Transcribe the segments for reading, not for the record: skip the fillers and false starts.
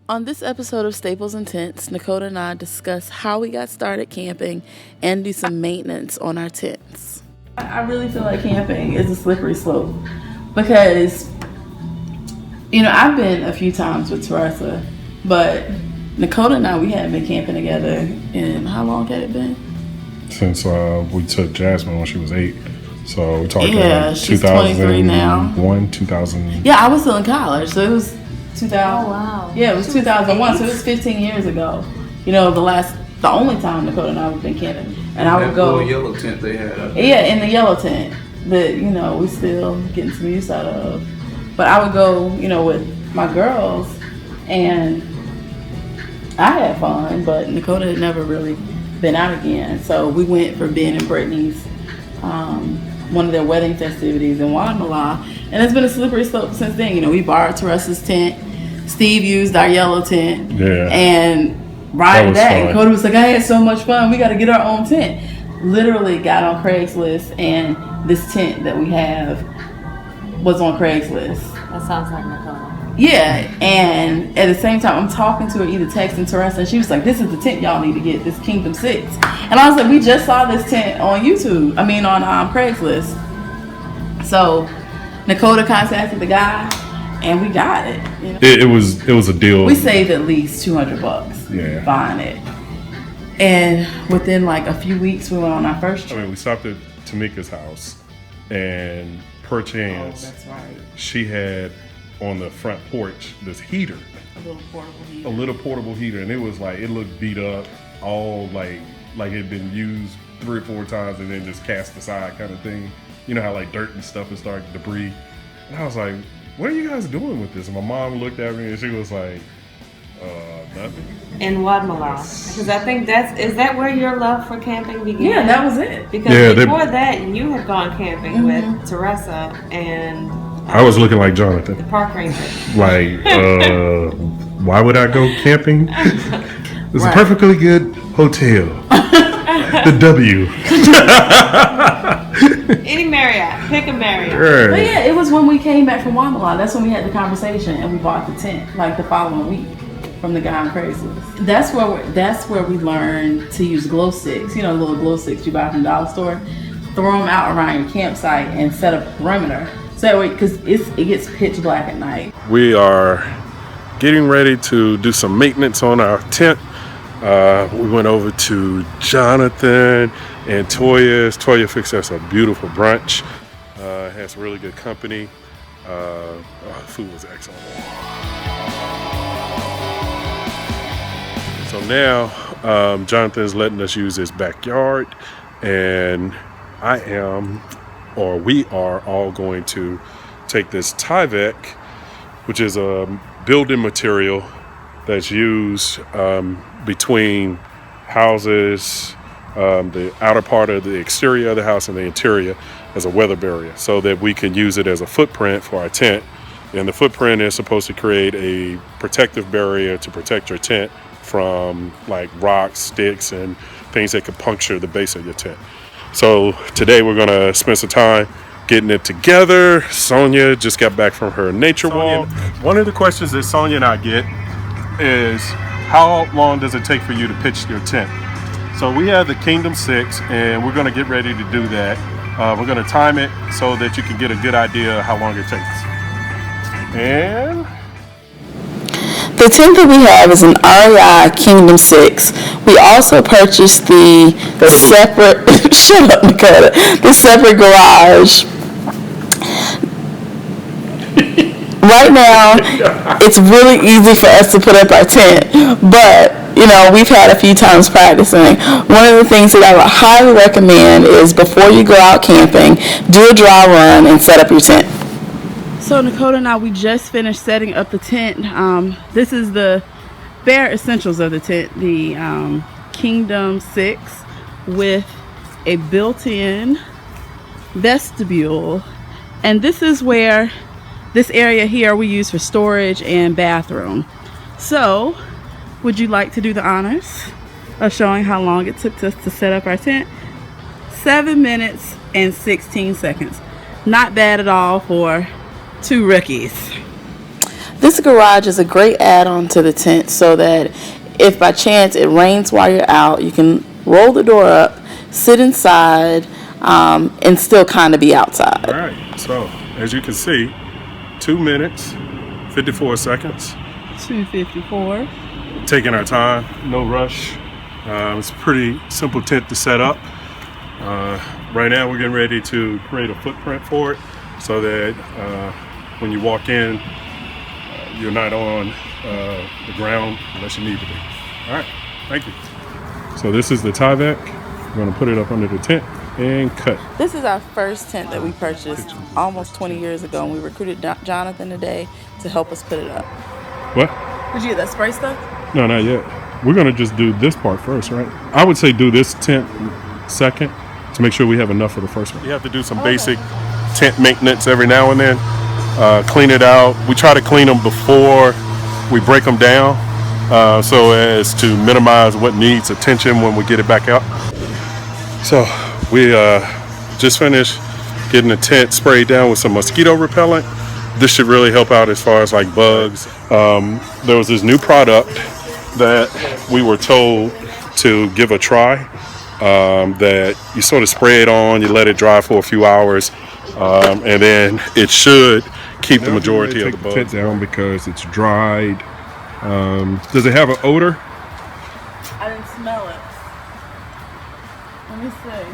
On this episode of Staples InTents, Nakota and I discuss how we got started camping and do some maintenance on our tents. I really feel like camping is a slippery slope because, I've been a few times with Teresa, but Nakota and I, we hadn't been camping together in, how long had it been? Since we took Jasmine when she was 8. So we're talking she's 23 now. 2000. Yeah, I was still in college, so it was 2000. Oh, wow. Yeah, it was 2001, so it was 15 years ago. The only time Nakota and I have been camping. And I would go. That yellow tent they had up there. Yeah, in the yellow tent that, we still getting some use out of. But I would go, with my girls, and I had fun, but Nakota had never really been out again. So we went for Ben and Brittany's, one of their wedding festivities in Guatemala. And it's been a slippery slope since then. We borrowed Teresa's tent. Steve used our yellow tent. Yeah. And riding back, and Cody was like, I had so much fun. We got to get our own tent. Literally got on Craigslist, and this tent that we have was on Craigslist. That sounds like Nicole. Yeah, and at the same time, I'm talking to her, either texting Teresa, and she was like, this is the tent y'all need to get, this Kingdom 6. And I was like, we just saw this tent on on Craigslist. So Nakota contacted the guy, and we got it. It was a deal. We saved at least $200 buying it. And within like a few weeks, we went on our first trip. We stopped at Tamika's house, and per chance, that's right, she had on the front porch this heater. A little portable heater, and it was like, it looked beat up, all like it had been used 3 or 4 times and then just cast aside kind of thing. You know how like dirt and stuff is starting debris. And I was like, what are you guys doing with this? And my mom looked at me and she was like, nothing. In Guatemala. Because I think is that where your love for camping began? Yeah, that was it. Because before that, you had gone camping with Teresa and... I was looking like Jonathan. The park ranger. Like, why would I go camping? It's a perfectly good hotel. The W. Any Marriott. Pick a Marriott. Right. But yeah, it was when we came back from Guatemala. That's when we had the conversation, and we bought the tent like the following week from the guy on Craigslist. That's where we learned to use glow sticks. The little glow sticks you buy from the dollar store. Throw them out around your campsite and set up a perimeter. So that way, because it gets pitch black at night. We are getting ready to do some maintenance on our tent. We went over to Jonathan and Toya's. Toya fixed us a beautiful brunch. Has really good company. The food was excellent. So now Jonathan's letting us use his backyard, and we are all going to take this Tyvek, which is a building material that's used between houses, the outer part of the exterior of the house and the interior, as a weather barrier, so that we can use it as a footprint for our tent. And the footprint is supposed to create a protective barrier to protect your tent from like rocks, sticks, and things that could puncture the base of your tent. So today we're going to spend some time getting it together. Sonia just got back from her nature walk. One of the questions that Sonia and I get is, how long does it take for you to pitch your tent? So we have the Kingdom 6, and we're going to get ready to do that. We're going to time it so that you can get a good idea of how long it takes. And the tent that we have is an REI Kingdom 6. We also purchased the separate shut up, Dakota. The separate garage. Right now, it's really easy for us to put up our tent, but we've had a few times practicing. One of the things that I would highly recommend is, before you go out camping, do a dry run and set up your tent. So Nakota and I, we just finished setting up the tent. This is the bare essentials of the tent. The Kingdom 6 with a built-in vestibule. And this is where this area here we use for storage and bathroom. So, would you like to do the honors of showing how long it took us to set up our tent? 7 minutes and 16 seconds. Not bad at all for 2 rookies. This garage is a great add-on to the tent so that if by chance it rains while you're out, you can roll the door up, sit inside, and still kind of be outside. All right, so as you can see, 2 minutes, 54 seconds. 254. Taking our time, no rush. It's a pretty simple tent to set up. Right now we're getting ready to create a footprint for it so that when you walk in, you're not on the ground unless you need to be. All right, thank you. So this is the Tyvek. We're gonna put it up under the tent and cut. This is our first tent that we purchased almost 20 years ago, and we recruited Jonathan today to help us put it up. What? Did you get that spray stuff? No, not yet. We're gonna just do this part first, right? I would say do this tent second to make sure we have enough for the first one. You have to do some basic tent maintenance every now and then. Clean it out. We try to clean them before we break them down so as to minimize what needs attention when we get it back out. So we just finished getting the tent sprayed down with some mosquito repellent. This should really help out as far as like bugs. There was this new product that we were told to give a try, that you sort of spray it on, you let it dry for a few hours, and then it should keep the majority of the bugs. Take the tent down because it's dried. Does it have an odor? I didn't smell it. Let me see.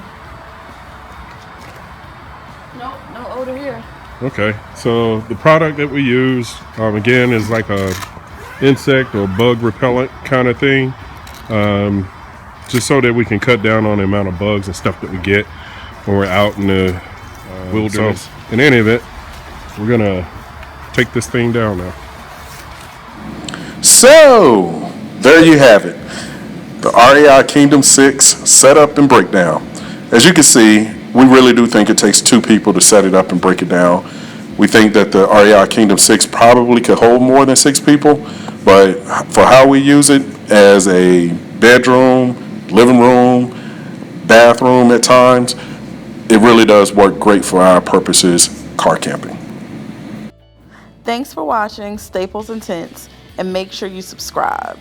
Nope, no odor here. Okay, so the product that we use, again, is like a insect or bug repellent kind of thing, just so that we can cut down on the amount of bugs and stuff that we get when we're out in the wilderness. So, in any event, we're gonna take this thing down now. So, there you have it. The REI Kingdom 6 setup and breakdown. As you can see, we really do think it takes 2 people to set it up and break it down. We think that the REI Kingdom 6 probably could hold more than 6 people, but for how we use it as a bedroom, living room, bathroom at times, it really does work great for our purposes, car camping. Thanks for watching Staples and Tents, and make sure you subscribe.